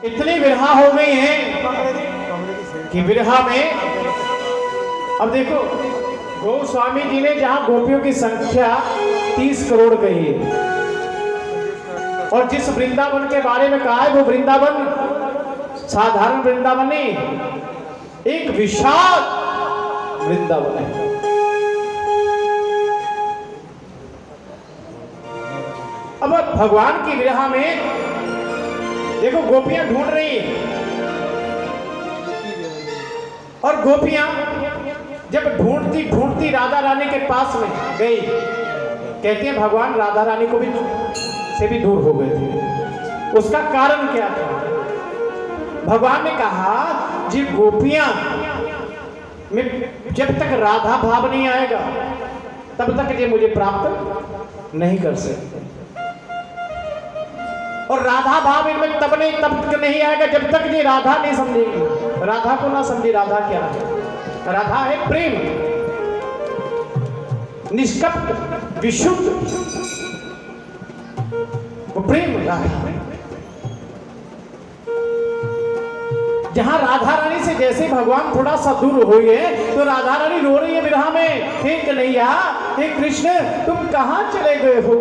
इतनी विरहा हो गई है कि विरहा में अब देखो गोस्वामी जी ने जहां गोपियों की संख्या 30 करोड़ कही है और जिस वृंदावन के बारे में कहा है वो वृंदावन साधारण वृंदावन नहीं, एक विशाल वृंदावन है। अब भगवान की विरहा में देखो गोपियां ढूंढ रही और गोपियां जब ढूंढती ढूंढती राधा रानी के पास में गई, कहती है भगवान राधा रानी को भी से भी दूर हो गए थे। उसका कारण क्या था? भगवान ने कहा जी गोपियां में जब तक राधा भाव नहीं आएगा तब तक ये मुझे प्राप्त नहीं कर सकते, और राधा भाव इनमें तब तक नहीं आएगा जब तक ये राधा नहीं समझेगी। राधा को ना समझी, राधा क्या है? राधा है प्रेम, निष्कपट विशुद्ध, वो प्रेम राधा। जहां राधा रानी से जैसे भगवान थोड़ा सा दूर हो गए तो राधा रानी रो रही है विरहा में, हे कन्हैया, हे कृष्ण, तुम कहां चले गए हो,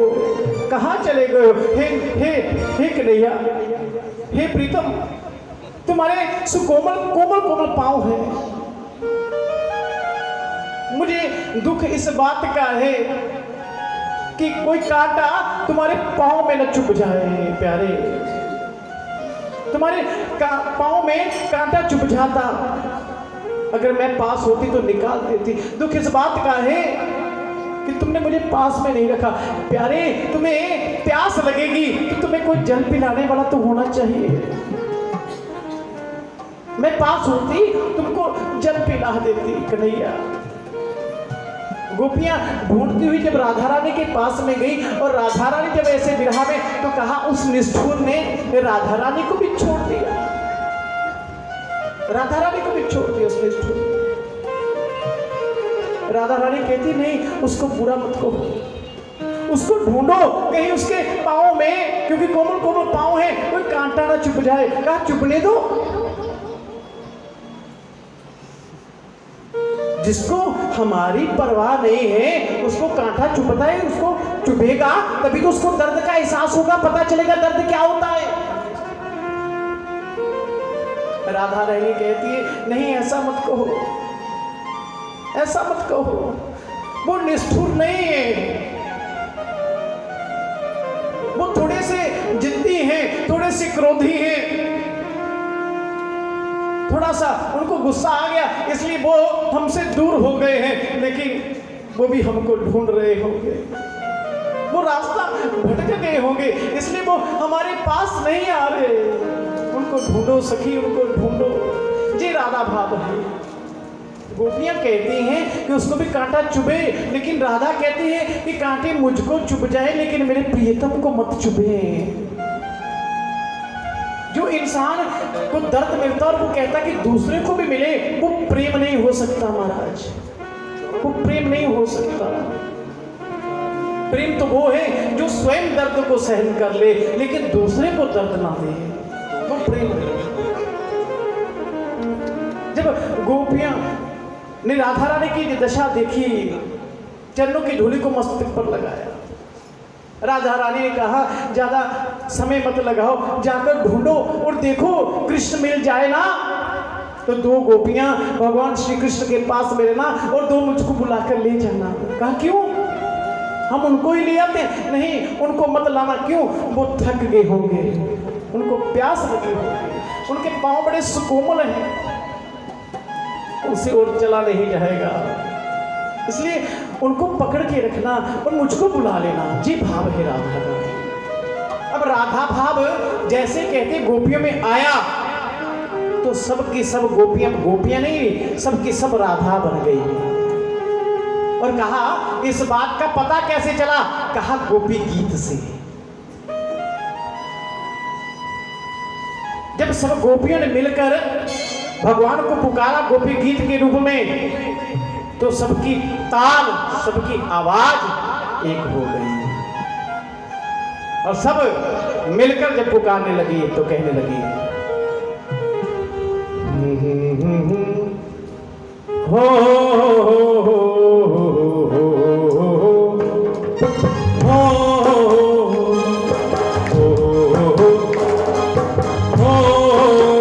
कहां चले गए हो? हे हे हे कन्हैया, हे प्रीतम, तुम्हारे सुकोमल कोमल कोमल पांव हैं। मुझे दुख इस बात का है कि कोई कांटा तुम्हारे पांव में न चुभ जाए प्यारे। तुम्हारे पांव में कांटा चुभ जाता, अगर मैं पास होती तो निकाल देती। दुख इस बात का है कि तुमने मुझे पास में नहीं रखा। प्यारे, तुम्हें प्यास लगेगी तो तुम्हें कोई जल पिलाने वाला तो होना चाहिए। मैं पास होती तुमको जल पिला देती कन्हैया। गोपियां ढूंढती हुई जब राधा रानी के पास में गई और राधा रानी जब ऐसे विरहा में, तो कहा उस निष्ठुर ने राधा रानी को भी छोड़ दिया। राधा रानी को भी छोड़ दिया उस निष्ठुर। राधा रानी कहती नहीं, उसको बुरा मत कहो, उसको ढूंढो कहीं उसके पाँव में, क्योंकि कोमल कोमल पाँव है, कोई कांटा ना चुभ जाए। कहा चुभने दो, जिसको हमारी परवाह नहीं है उसको कांटा चुभता है, उसको चुभेगा तभी तो उसको दर्द का एहसास होगा, पता चलेगा दर्द क्या होता है। राधा रानी कहती है नहीं, ऐसा मत कहो, ऐसा मत कहो, वो निष्ठुर नहीं है, वो थोड़े से जिद्दी हैं, थोड़े से क्रोधी हैं, थोड़ा सा उनको गुस्सा आ गया इसलिए वो हमसे दूर हो गए हैं, लेकिन वो भी हमको ढूंढ रहे होंगे, वो रास्ता भटक गए होंगे इसलिए वो हमारे पास नहीं आ रहे। उनको ढूंढो सखी, उनको ढूंढो। जी राधा भाव है। गोपियां कहती हैं कि उसको भी कांटा चुभे, लेकिन राधा कहती है कि कांटे मुझको चुभ जाए लेकिन मेरे प्रियतम को मत चुभे। जो इंसान को दर्द मिलता और वो कहता कि दूसरे को भी मिले, वो प्रेम नहीं हो सकता महाराज, वो प्रेम नहीं हो सकता। प्रेम तो वो है जो स्वयं दर्द को सहन कर ले लेकिन दूसरे को दर्द ना दे, वो प्रेम है। जब गोपियां ने राधा रानी की दशा देखी, चरणों की धूलि को मस्तक पर लगाया। राधा रानी ने कहा ज्यादा समय मत लगाओ, जाकर ढूंढो और देखो कृष्ण मिल जाए ना तो दो गोपियां भगवान श्री कृष्ण के पास में रहना और दो मुझको बुलाकर ले जाना। कहा क्यों? हम उनको ही ले आते। नहीं, उनको मत लाना। क्यों? वो थक गए होंगे, उनको प्यास लगी होगी, उनके पांव बड़े सुकोमल हैं, उनसे और चला नहीं जाएगा, इसलिए उनको पकड़ के रखना और मुझको बुला लेना। जी भाव है राधा का। अब राधा भाव जैसे कहते गोपियों में आया तो सबकी सब गोपियां नहीं, सबकी सब राधा बन गई। और कहा इस बात का पता कैसे चला? कहा गोपी गीत से। जब सब गोपियों ने मिलकर भगवान को पुकारा गोपी गीत के रूप में, तो सबकी ताल, सबकी आवाज एक हो गई और सब मिलकर जब पुकारने लगी तो कहने लगी हो